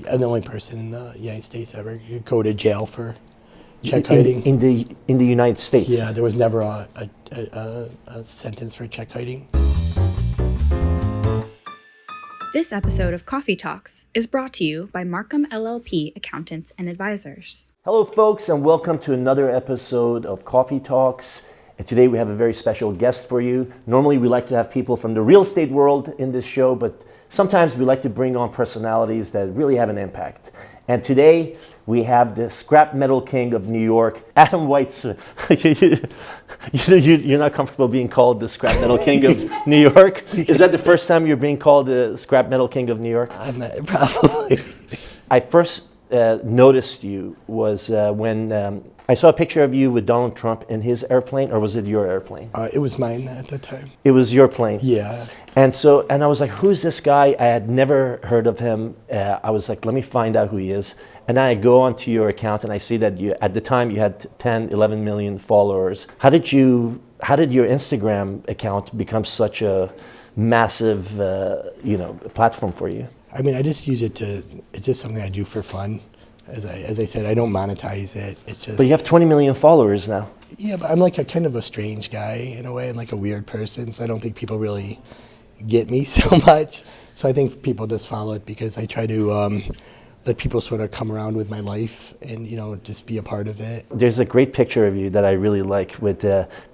I'm the only person in the United States ever to go to jail for check hiding. In the United States? Yeah, there was never a sentence for check hiding. This episode of Coffee Talks is brought to you by Marcum LLP Accountants and Advisors. Hello folks, and welcome to another episode of Coffee Talks. And today we have a very special guest for you. Normally we like to have people from the real estate world in this show, but sometimes we like to bring on personalities that really have an impact. And today we have the scrap metal king of New York, Adam Weitsman. You're not comfortable being called the scrap metal king of New York? Is that the first time you're being called the scrap metal king of New York? I'm not, probably. I first noticed you was when I saw a picture of you with Donald Trump in his airplane, or was it your airplane? It was mine at the time. It was your plane? Yeah. And I was like, who's this guy? I had never heard of him. I was like, let me find out who he is. And then I go onto your account and I see that at the time you had 10, 11 million followers. How did your Instagram account become such a massive, platform for you? I mean, I just use it it's just something I do for fun. As I said, I don't monetize it. It's just. But you have 20 million followers now. Yeah, but I'm like a kind of a strange guy in a way, and like a weird person. So I don't think people really get me so much. So I think people just follow it because I try to let people sort of come around with my life and just be a part of it. There's a great picture of you that I really like with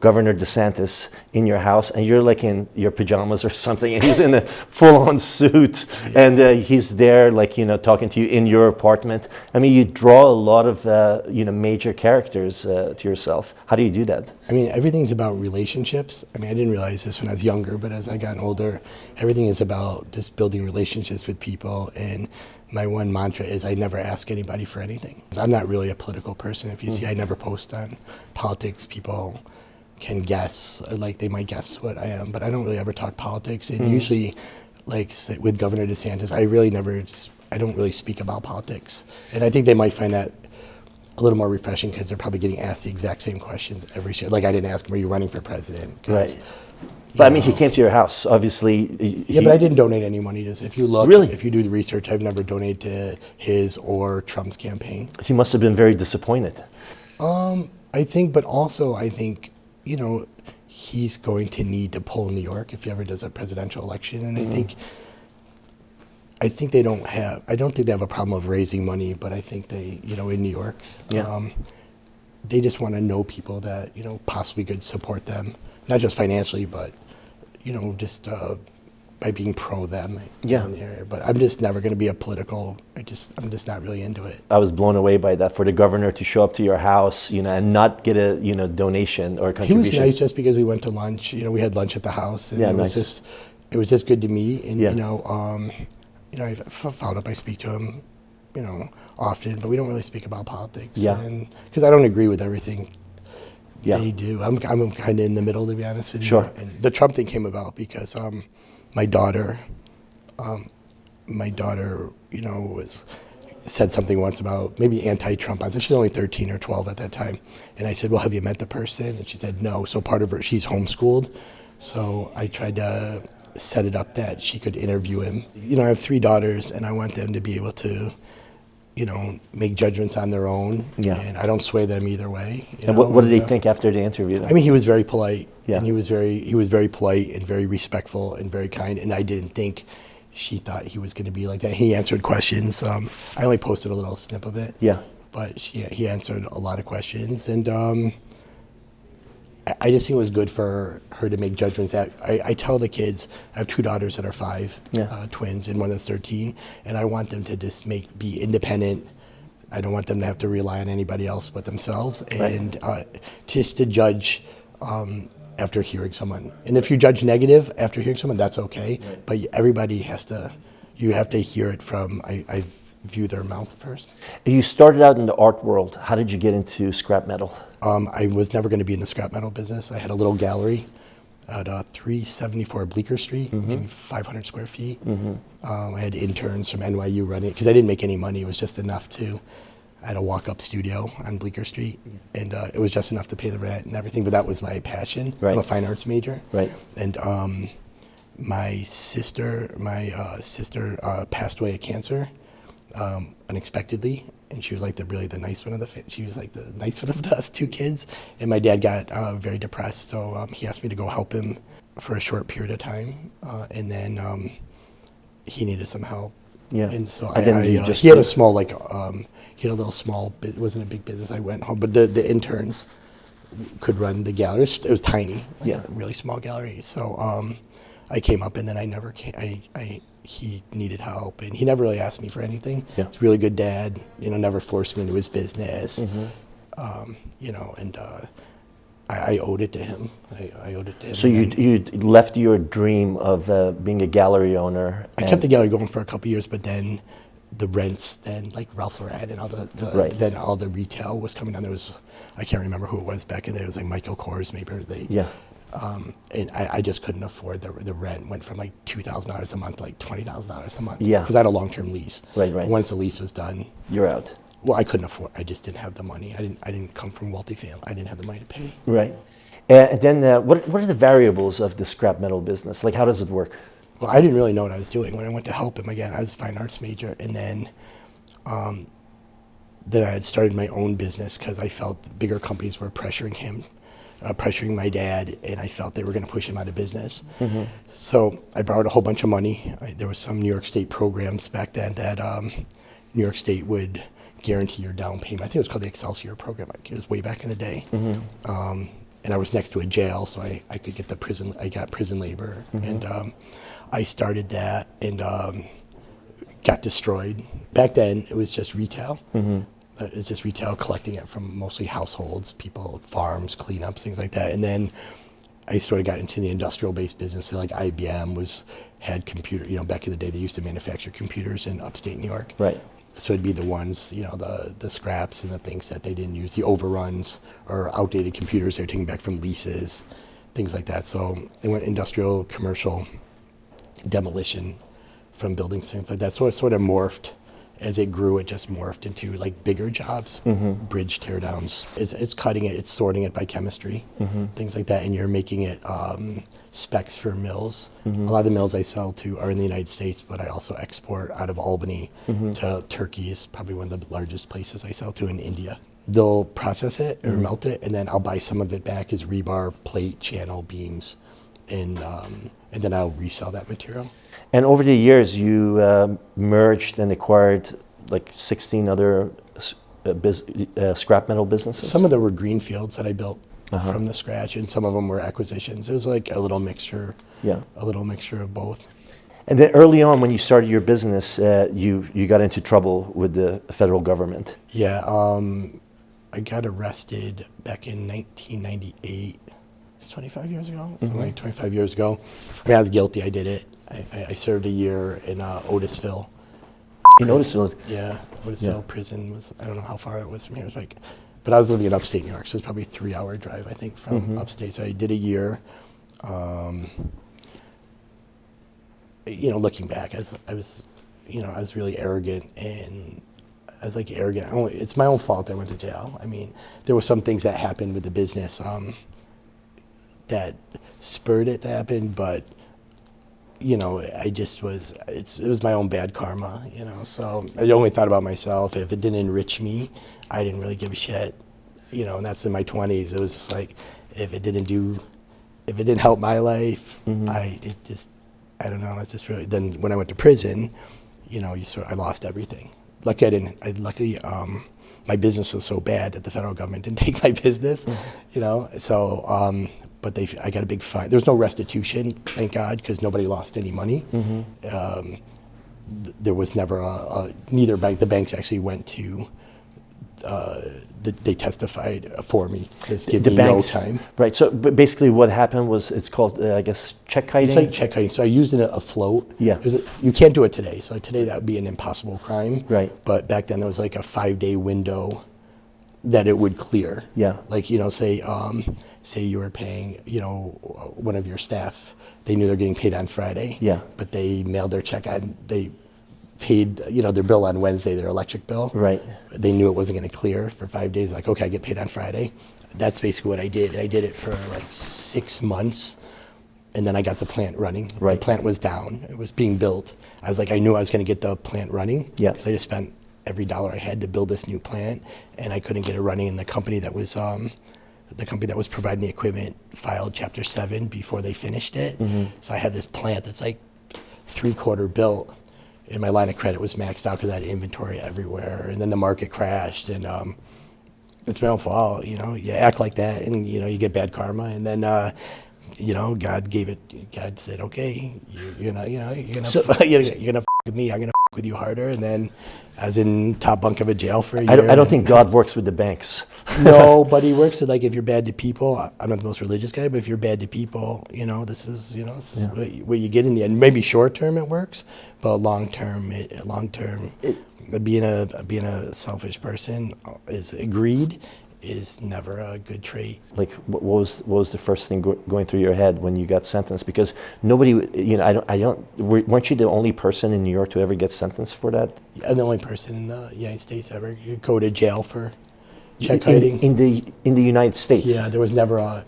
Governor DeSantis in your house, and you're like in your pajamas or something, and he's in a full-on suit, and he's there talking to you in your apartment. I mean, you draw a lot of major characters to yourself. How do you do that? I mean, everything's about relationships. I mean, I didn't realize this when I was younger, but as I got older, everything is about just building relationships with people. And my one mantra is I never ask anybody for anything. I'm not really a political person. If you see, I never post on politics. People can guess, they might guess what I am, but I don't really ever talk politics. And usually, with Governor DeSantis, I don't really speak about politics. And I think they might find that a little more refreshing because they're probably getting asked the exact same questions every year. Like I didn't ask him, are you running for president? Right. But I mean, he came to your house, obviously. Yeah, but I didn't donate any money. If you look, really? If you do the research, I've never donated to his or Trump's campaign. He must have been very disappointed. I think, but also I think, he's going to need to pull New York if he ever does a presidential election. And I think I don't think they have a problem of raising money, but I think they, in New York, they just want to know people that, possibly could support them, not just financially, but, just by being pro them in the area. But I'm just never going to be I'm just not really into it. I was blown away by that, for the governor to show up to your house, and not get a, donation or contribution. He was nice just because we went to lunch. We had lunch at the house, and it was just good to meet. And I followed up. I speak to him, often, but we don't really speak about politics. Yeah. Because I don't agree with everything they do. I'm kind of in the middle, to be honest with you. Sure. And the Trump thing came about because my daughter, said something once about maybe anti-Trump. I said she's only 13 or 12 at that time, and I said, "Well, have you met the person?" And she said, "No." So part of her, she's homeschooled, so I tried to set it up that she could interview him. I have 3 daughters, and I want them to be able to, make judgments on their own. Yeah. And I don't sway them either way. And what did they think after the interview? I mean, he was very polite. Yeah. And he was very polite and very respectful and very kind. And I didn't think she thought he was going to be like that. He answered questions. I only posted a little snip of it. Yeah. But he answered a lot of questions, and I just think it was good for her to make judgments. That I tell the kids, I have 2 daughters that are 5, twins, and one that's 13, and I want them to just be independent. I don't want them to have to rely on anybody else but themselves, and just to judge after hearing someone. And if you judge negative after hearing someone, that's okay. Right. But everybody you have to hear it from, I view their mouth first. You started out in the art world. How did you get into scrap metal? I was never going to be in the scrap metal business. I had a little gallery at 374 Bleecker Street, maybe 500 square feet. I had interns from NYU running it because I didn't make any money. It was just enough I had a walk-up studio on Bleecker Street, and it was just enough to pay the rent and everything, but that was my passion. Right. I'm a fine arts major. Right. And my sister passed away of cancer, unexpectedly, and she was like the nice one of she was like the nice one of us 2 kids. And my dad got very depressed, so he asked me to go help him for a short period of time, and then he needed some help. Yeah. And so he had a small he had a little small. It wasn't a big business. I went home, but the interns could run the gallery. It was tiny, like a really small gallery. So I came up, and then I never came. He needed help, and he never really asked me for anything. Yeah. He's a really good dad. Never forced me into his business. I owed it to him. I owed it to him. So you left your dream of being a gallery owner. I kept the gallery going for a couple of years, but then the rents, then like Ralph Lauren and all then all the retail was coming down. There was, I can't remember who it was back in there. It was like Michael Kors, maybe. And I just couldn't afford the rent. Went from like $2,000 a month to like $20,000 a month. Yeah. Because I had a long-term lease. Right. Once the lease was done, you're out. well, I couldn't afford. I just didn't have the money. I didn't come from wealthy family. I didn't have the money to pay. Right. And then what are the variables of the scrap metal business? Like, how does it work? Well, I didn't really know what I was doing when I went to help him. Again, I was a fine arts major, and then I had started my own business because I felt the bigger companies were pressuring him, pressuring my dad, and I felt they were going to push him out of business. Mm-hmm. So I borrowed a whole bunch of money. There was some New York State programs back then that New York State would guarantee your down payment. I think it was called the Excelsior program. It was way back in the day. Mm-hmm. And I was next to a jail, so I could get I got prison labor. Mm-hmm. And I started that and got destroyed. Back then, it was just retail. Mm-hmm. It was just retail, collecting it from mostly households, people, farms, cleanups, things like that. And then I sort of got into the industrial-based business. So like IBM had computer. Back in the day, they used to manufacture computers in upstate New York. Right. So it'd be the ones, the scraps and the things that they didn't use, the overruns or outdated computers they were taking back from leases, things like that. So they went industrial, commercial, demolition from buildings, things like that. So it sort of morphed. As it grew, it just morphed into like bigger jobs, bridge teardowns. It's cutting it, it's sorting it by chemistry, things like that, and you're making it specs for mills. A lot of the mills I sell to are in the United States, but I also export out of Albany to Turkey is probably one of the largest places I sell to in India. They'll process it or melt it, and then I'll buy some of it back as rebar, plate, channel, beams, and then I'll resell that material. And over the years, you merged and acquired like 16 other scrap metal businesses? Some of them were greenfields that I built from the scratch, and some of them were acquisitions. It was like a little mixture, a little mixture of both. And then early on, when you started your business, you got into trouble with the federal government. Yeah, I got arrested back in 1998. It's 25 years ago, something like 25 years ago. I mean, I was guilty, I did it. I served a year in Otisville. In Otisville? Yeah, Otisville prison was, I don't know how far it was from here. It was but I was living in upstate New York, so it's probably a 3-hour drive, I think, from upstate. So I did a year. Looking back, I was really arrogant, and I was like arrogant. It's my own fault I went to jail. I mean, there were some things that happened with the business that spurred it to happen, but I just it was my own bad karma, so I only thought about myself. If it didn't enrich me, I didn't really give a shit, and that's in my 20s. It was just like, if it didn't help my life, I don't know, it's just really, then when I went to prison, I lost everything. Luckily, my business was so bad that the federal government didn't take my business, so, but I got a big fine. There's no restitution, thank God, because nobody lost any money. There was never neither bank. The banks actually went to. They testified for me. Says give me no time. Right. So, but basically, what happened was it's called, I guess, check kiting. It's like check kiting. So I used a float. Yeah. You can't do it today. So today that would be an impossible crime. Right. But back then there was like a 5-day window that it would clear. Yeah. Like say you were paying, one of your staff, they knew they're getting paid on Friday. Yeah. But they mailed their check on, they paid, their bill on Wednesday, their electric bill. Right. They knew it wasn't going to clear for 5 days. Like, okay, I get paid on Friday. That's basically what I did. I did it for like 6 months. And then I got the plant running. Right. The plant was down. It was being built. I was like, I knew I was going to get the plant running. Yeah. Because I just spent every dollar I had to build this new plant, and I couldn't get it running. And the company that was providing the equipment filed Chapter 7 before they finished it. So I had this plant that's like 3/4 built, and my line of credit was maxed out because I had inventory everywhere. And then the market crashed, and it's my own fault. You know, you act like that, and you know you get bad karma. And then you know, God said, okay, you're gonna f with me. I'm gonna f with you harder. And then I was in top bunk of a jail for a year. I don't think God works with the banks. No, but he works with, like, if you're bad to people. I'm not the most religious guy, but if you're bad to people, you know, this is what you get in the end. Maybe short term it works, but long term, being a selfish person is greed. Is never a good trait. Like, what was the first thing going through your head when you got sentenced? Because nobody, you know, weren't you the only person in New York to ever get sentenced for that? I'm the only person in the United States ever go to jail for check hiding. In the United States? Yeah, there was never a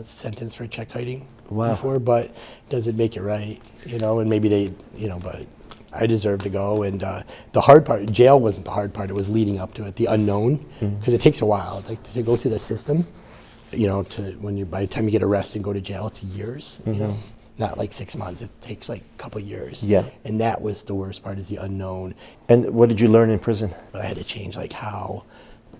sentence for check hiding before, but doesn't make it right, you know, and maybe they, you know, but I deserve to go. And the hard part, jail wasn't the hard part, it was leading up to it, the unknown, because it takes a while, like, to go through the system, you know, by the time you get arrested and go to jail, it's years, you know, not like 6 months, it takes like a couple of years. Yeah. And that was the worst part, is the unknown. And what did you learn in prison? But I had to change, like, how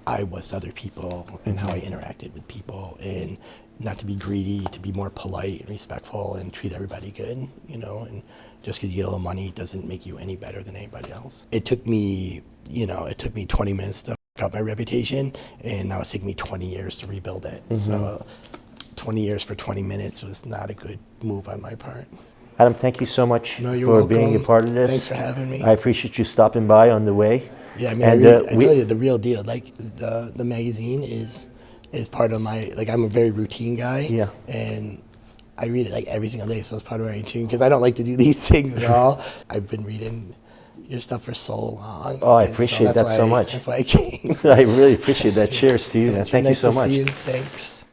I was to other people and how I interacted with people, and not to be greedy, to be more polite and respectful and treat everybody good, you know, and just because you get a little money doesn't make you any better than anybody else. It took me 20 minutes to f up my reputation, and now it's taking me 20 years to rebuild it. So 20 years for 20 minutes was not a good move on my part. Adam, thank you so much for being a part of this. Thanks for having me. I appreciate you stopping by on the way. Yeah, I mean, I tell you, the real deal, like, the magazine is part of my, like, I'm a very routine guy. Yeah. And I read it like every single day, so it's part of my routine, because I don't like to do these things at all. I've been reading your stuff for so long. Oh, I appreciate that so much. That's why I came. I really appreciate that. Cheers to you, man. Thank you so much. Nice to see you. Thanks.